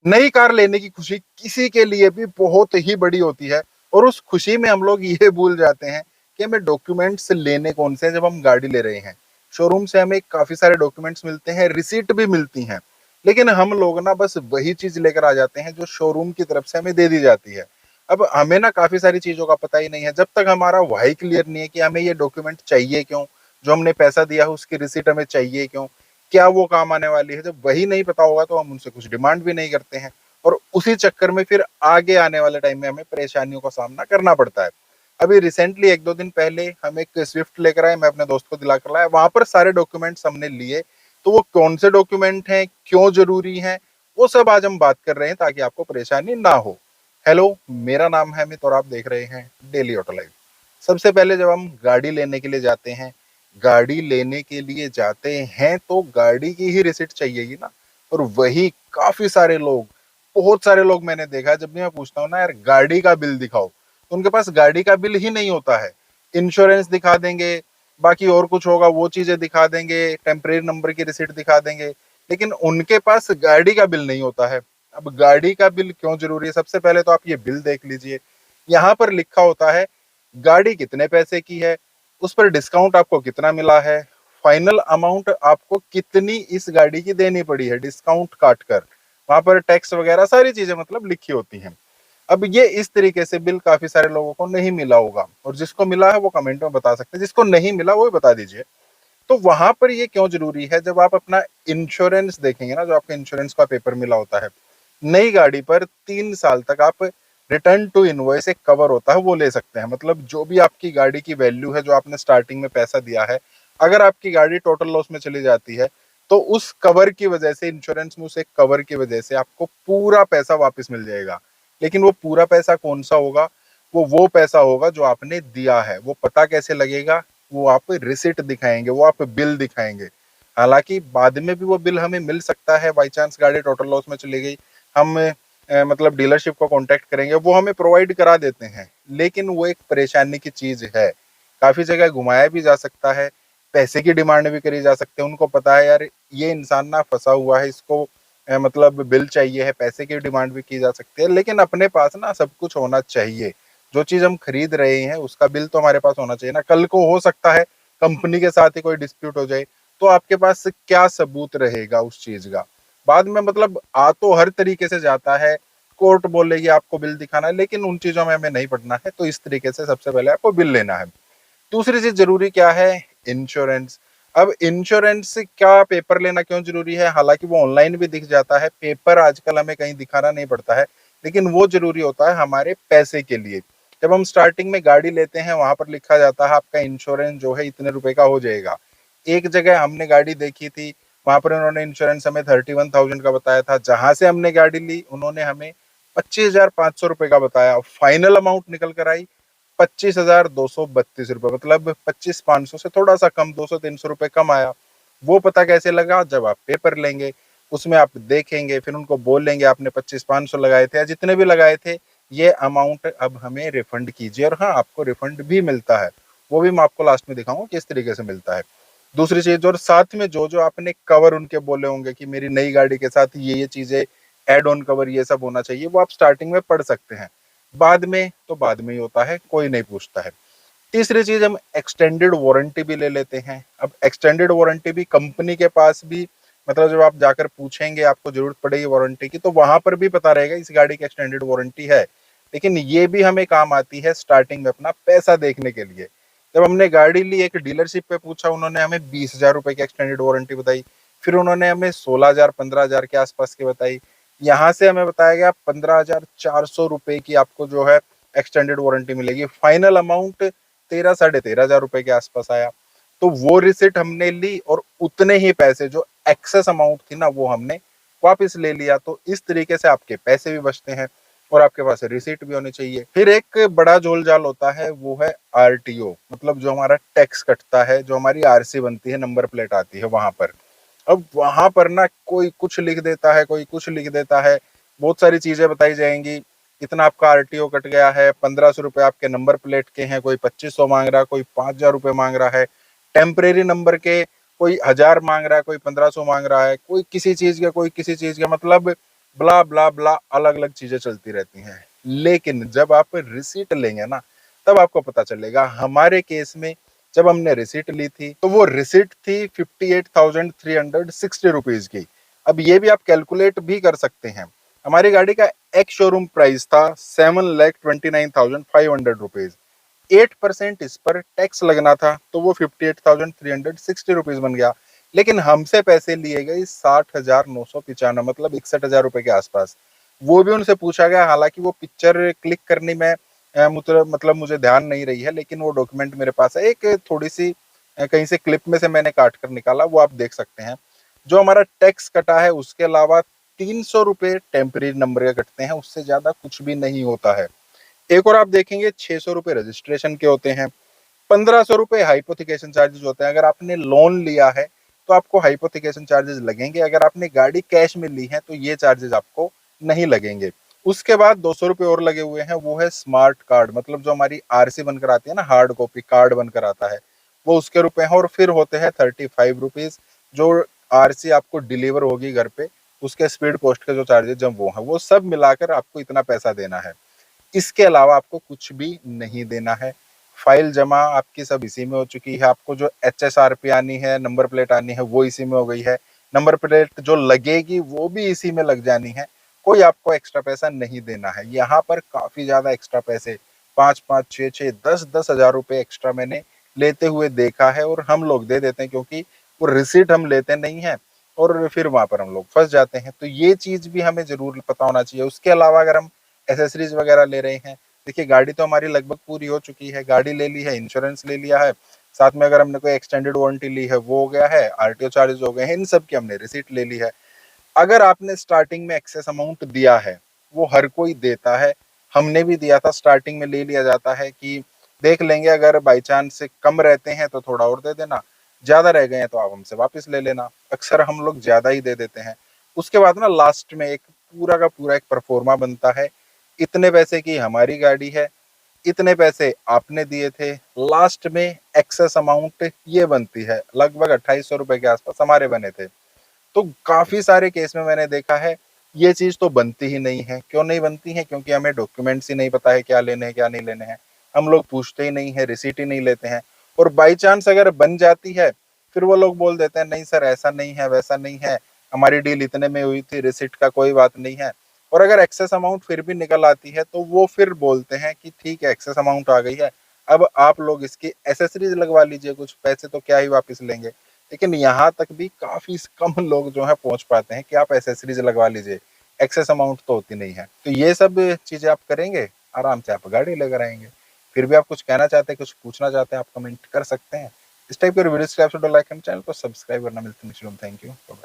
नई कार लेने की खुशी किसी के लिए भी बहुत ही बड़ी होती है, और उस खुशी में हम लोग ये भूल जाते हैं कि हमें डॉक्यूमेंट्स लेने कौन से हैं जब हम गाड़ी ले रहे हैं। शोरूम से हमें काफी सारे डॉक्यूमेंट्स मिलते हैं, रिसीट भी मिलती हैं, लेकिन हम लोग ना बस वही चीज लेकर आ जाते हैं जो शोरूम की तरफ से हमें दे दी जाती है। अब हमें ना काफी सारी चीजों का पता ही नहीं है, जब तक हमारा वाई क्लियर नहीं है कि हमें ये डॉक्यूमेंट चाहिए क्यों, जो हमने पैसा दिया है उसकी रिसीट हमें चाहिए क्यों, क्या वो काम आने वाली है, जब वही नहीं पता होगा तो हम उनसे कुछ डिमांड भी नहीं करते हैं। और उसी चक्कर में फिर आगे आने वाले टाइम में हमें परेशानियों का सामना करना पड़ता है। अभी रिसेंटली 1-2 दिन पहले हम एक स्विफ्ट लेकर आए, मैं अपने दोस्त को दिला कर लाया, वहां पर सारे डॉक्यूमेंट्स हमने लिए। तो वो कौन से डॉक्यूमेंट हैं, क्यों जरूरी हैं, वो सब आज हम बात कर रहे हैं ताकि आपको परेशानी ना हो। हेलो, मेरा नाम है अमित और आप देख रहे हैं डेली ऑटो लाइफ। सबसे पहले जब हम गाड़ी लेने के लिए जाते हैं, गाड़ी लेने के लिए जाते हैं तो गाड़ी की ही रिसिट चाहिए ही ना। और वही काफी सारे लोग, बहुत सारे लोग मैंने देखा है, जब भी मैं पूछता हूँ ना यार गाड़ी का बिल दिखाओ, तो उनके पास गाड़ी का बिल ही नहीं होता है। इंश्योरेंस दिखा देंगे, बाकी और कुछ होगा वो चीजें दिखा देंगे, टेम्परेरी नंबर की रिसिट दिखा देंगे, लेकिन उनके पास गाड़ी का बिल नहीं होता है। अब गाड़ी का बिल क्यों जरूरी है, सबसे पहले तो आप ये बिल देख लीजिए। यहाँ पर लिखा होता है गाड़ी कितने पैसे की है, उस पर डिस्काउंट आपको कितना मिला है, फाइनल अमाउंट आपको कितनी इस गाड़ी की देनी पड़ी है डिस्काउंट काट कर, वहां पर टैक्स वगैरह सारी चीजें मतलब लिखी होती हैं। अब ये इस तरीके से बिल काफी सारे लोगों को नहीं मिला होगा, और जिसको मिला है वो कमेंट में बता सकते हैं, जिसको नहीं मिला वो भी बता दीजिए। तो वहां पर ये क्यों जरूरी है, जब आप अपना इंश्योरेंस देखेंगे ना, जो आपका इंश्योरेंस का पेपर मिला होता है, नई गाड़ी पर 3 साल तक आप रिटर्न टू इनवॉइस एक कवर होता है वो ले सकते हैं। मतलब जो भी आपकी गाड़ी की वैल्यू है, जो आपने स्टार्टिंग में पैसा दिया है, अगर आपकी गाड़ी टोटल लॉस में चली जाती है तो उस कवर की वजह से, इंश्योरेंस में उस एक कवर की वजह से आपको पूरा पैसा वापस मिल जाएगा। लेकिन वो पूरा पैसा कौन सा होगा, वो पैसा होगा जो आपने दिया है। वो पता कैसे लगेगा, वो आप रिसिट दिखाएंगे, वो आप बिल दिखाएंगे। हालांकि बाद में भी वो बिल हमें मिल सकता है, बाई चांस गाड़ी टोटल लॉस में चली गई, हम मतलब डीलरशिप को कांटेक्ट करेंगे, वो हमें प्रोवाइड करा देते हैं, लेकिन वो एक परेशानी की चीज है। काफी जगह घुमाया भी जा सकता है, पैसे की डिमांड भी करी जा सकती है। उनको पता है यार ये इंसान ना फंसा हुआ है, इसको मतलब बिल चाहिए है, पैसे की डिमांड भी की जा सकती है। लेकिन अपने पास ना सब कुछ होना चाहिए, जो चीज हम खरीद रहे हैं उसका बिल तो हमारे पास होना चाहिए ना। कल को हो सकता है कंपनी के साथ ही कोई डिस्प्यूट हो जाए, तो आपके पास क्या सबूत रहेगा उस चीज का। बाद में मतलब आ तो हर तरीके से जाता है, कोर्ट बोलेगी आपको बिल दिखाना है, लेकिन उन चीजों में हमें नहीं पड़ना है। तो इस तरीके से सबसे पहले आपको बिल लेना है। दूसरी चीज जरूरी क्या है, इंश्योरेंस। अब इंश्योरेंस क्या पेपर लेना क्यों जरूरी है, हालांकि वो ऑनलाइन भी दिख जाता है, पेपर आजकल हमें कहीं दिखाना नहीं पड़ता है, लेकिन वो जरूरी होता है हमारे पैसे के लिए। जब हम स्टार्टिंग में गाड़ी लेते हैं वहां पर लिखा जाता है आपका इंश्योरेंस जो है इतने रुपए का हो जाएगा। एक जगह हमने गाड़ी देखी थी, वहां पर उन्होंने इंश्योरेंस हमें 31,000 का बताया था, जहां से हमने गाड़ी ली उन्होंने हमें 25,500 रुपए का बताया। फाइनल अमाउंट निकल कर आई 25,232 रुपए, मतलब 25,500 से थोड़ा सा कम, 200-300 रुपए कम आया। वो पता कैसे लगा, जब आप पेपर लेंगे उसमें आप देखेंगे, फिर उनको बोलेंगे आपने 25,500 लगाए थे या जितने भी लगाए थे, ये अमाउंट अब हमें रिफंड कीजिए। और हाँ, आपको रिफंड भी मिलता है, वो भी मैं आपको लास्ट में दिखाऊंगा किस तरीके से मिलता है। दूसरी चीज, और साथ में जो जो आपने कवर उनके बोले होंगे कि मेरी नई गाड़ी के साथ ये चीजें, एड ऑन कवर ये सब होना चाहिए, वो आप स्टार्टिंग में पढ़ सकते हैं। बाद में तो बाद में ही होता है, कोई नहीं पूछता है। तीसरी चीज, हम एक्सटेंडेड वारंटी भी ले लेते हैं। अब एक्सटेंडेड वारंटी भी कंपनी के पास भी, मतलब जब आप जाकर पूछेंगे आपको जरूरत पड़ेगी वारंटी की, तो वहां पर भी पता रहेगा इस गाड़ी की एक्सटेंडेड वारंटी है। लेकिन ये भी हमें काम आती है स्टार्टिंग में अपना पैसा देखने के लिए। जब हमने गाड़ी ली, एक डीलरशिप पे पूछा, उन्होंने हमें 20,000 रुपए की एक्सटेंडेड वारंटी बताई, फिर उन्होंने हमें 16,000 15,000 के आसपास की बताई, यहाँ से हमें बताया गया 15,400 रुपए की आपको जो है एक्सटेंडेड वारंटी मिलेगी। फाइनल अमाउंट 13-13,500 रुपए के आसपास आया। तो वो रिसिट हमने ली और उतने ही पैसे जो एक्सेस अमाउंट थी ना वो हमने वापस ले लिया। तो इस तरीके से आपके पैसे भी बचते हैं और आपके पास रिसीट भी होनी चाहिए। फिर एक बड़ा झोल झाल होता है, वो है आरटीओ, मतलब जो हमारा टैक्स कटता है, जो हमारी आरसी बनती है, नंबर प्लेट आती है वहां पर। अब वहां पर ना कोई कुछ लिख देता है, कोई कुछ लिख देता है, बहुत सारी चीजें बताई जाएंगी। इतना आपका आरटीओ कट गया है, 1,500 रुपए आपके नंबर प्लेट के हैं, कोई 2,500 मांग रहा है, कोई 5,000 रुपए मांग रहा है। टेम्परेरी नंबर के कोई 1,000 मांग रहा है, कोई 1,500 मांग रहा है, कोई किसी चीज का, कोई किसी चीज का, मतलब ब्ला ब्ला ब्ला अलग अलग चीजें चलती रहती हैं। लेकिन जब आप रिसीट लेंगे ना, तब आपको पता चलेगा। हमारे केस में जब हमने रिसीट ली थी तो वो रिसीट थी 58,360 रुपीज की। अब ये भी आप कैलकुलेट भी कर सकते हैं। हमारी गाड़ी का एक्स शोरूम प्राइस था 7,29,500 रुपीज। 8% इस पर टैक्स लगना था, तो वो 58,360 रुपीज बन गया। लेकिन हमसे पैसे लिए गए 60,995, मतलब 61,000 रुपए के आसपास। वो भी उनसे पूछा गया, हालांकि वो पिक्चर क्लिक करने में मतलब मुझे ध्यान नहीं रही है, लेकिन वो डॉक्यूमेंट मेरे पास है। एक थोड़ी सी कहीं से क्लिप में से मैंने काट कर निकाला, वो आप देख सकते हैं। जो हमारा टैक्स कटा है उसके अलावा 300 रुपए टेम्परेरी नंबर के कटते हैं, उससे ज्यादा कुछ भी नहीं होता है। एक और आप देखेंगे 600 रुपए रजिस्ट्रेशन के होते हैं। 1500 रुपए हाइपोथिकेशन चार्जेस होते हैं। अगर आपने लोन लिया है तो आपको हाइपोथिकेशन चार्जेस लगेंगे। अगर आपने गाड़ी कैश में ली है तो ये चार्जेस आपको नहीं लगेंगे। उसके बाद 200 रुपए और लगे हुए हैं, वो है स्मार्ट कार्ड, मतलब जो हमारी आरसी बनकर आती है ना, हार्ड कॉपी कार्ड बनकर आता है, वो उसके रुपए हैं। और फिर होते हैं 35 रुपीज, जो आरसी आपको डिलीवर होगी घर पे, उसके स्पीड पोस्ट के जो चार्जेस जब वो है, वो सब मिलाकर आपको इतना पैसा देना है। इसके अलावा आपको कुछ भी नहीं देना है। फाइल जमा आपकी सब इसी में हो चुकी है। आपको जो HSRP आनी है, नंबर प्लेट आनी है, वो इसी में हो गई है। नंबर प्लेट जो लगेगी वो भी इसी में लग जानी है। कोई आपको एक्स्ट्रा पैसा नहीं देना है। यहाँ पर काफी ज्यादा एक्स्ट्रा पैसे, 5-5, 6-6, 10-10 हजार रुपए एक्स्ट्रा मैंने लेते हुए देखा है, और हम लोग दे देते हैं क्योंकि वो रिसीट हम लेते नहीं है, और फिर वहां पर हम लोग फंस जाते हैं। तो ये चीज भी हमें जरूर पता होना चाहिए। उसके अलावा अगर हम एसेसरीज वगैरह ले रहे हैं, देखिए गाड़ी तो हमारी लगभग पूरी हो चुकी है, गाड़ी ले ली है, इंश्योरेंस ले लिया है, साथ में अगर हमने कोई एक्सटेंडेड वारंटी ली है वो हो गया है, आरटीओ चार्जेस हो गए हैं, इन सब की हमने रिसीट ले ली है। अगर आपने स्टार्टिंग में एक्सेस अमाउंट दिया है, वो हर कोई देता है, हमने भी दिया था, स्टार्टिंग में ले लिया जाता है कि देख लेंगे, अगर बाई चांस से कम रहते हैं तो थोड़ा और दे देना, ज्यादा रह गए हैं तो आप हमसे वापस ले लेना। अक्सर हम लोग ज्यादा ही दे देते हैं। उसके बाद ना लास्ट में एक पूरा का पूरा एक परफॉर्मा बनता है, इतने पैसे की हमारी गाड़ी है, इतने पैसे आपने दिए थे, लास्ट में एक्सेस अमाउंट ये बनती है, लगभग 2800 रुपए के आसपास हमारे बने थे। तो काफी सारे केस में मैंने देखा है ये चीज तो बनती ही नहीं है। क्यों नहीं बनती है? क्योंकि हमें डॉक्यूमेंट्स ही नहीं पता है क्या लेने हैं क्या नहीं लेने हैं। हम लोग पूछते ही नहीं है, रिसीट ही नहीं लेते हैं। और बाई चांस अगर बन जाती है, फिर वो लोग बोल देते हैं नहीं सर ऐसा नहीं है वैसा नहीं है, हमारी डील इतने में हुई थी, रिसीट का कोई बात नहीं है। और अगर एक्सेस अमाउंट फिर भी निकल आती है तो वो फिर बोलते हैं कि ठीक है एक्सेस अमाउंट आ गई है, अब आप लोग इसकी एसेसरीज लगवा लीजिए, कुछ पैसे तो क्या ही वापस लेंगे। लेकिन यहाँ तक भी काफी कम लोग जो है पहुंच पाते हैं कि आप एसेसरीज लगवा लीजिए, एक्सेस अमाउंट तो होती नहीं है। तो ये सब चीजें आप करेंगे, आराम से आप गाड़ी लेकर आएंगे। फिर भी आप कुछ कहना चाहते हैं, कुछ पूछना चाहते हैं, आप कमेंट कर सकते हैं। इस टाइप के वीडियोस के लिए आप लाइक एंड चैनल को सब्सक्राइब करना। मिलते हैं नेक्स्ट वीडियो में। Thank you, bye bye.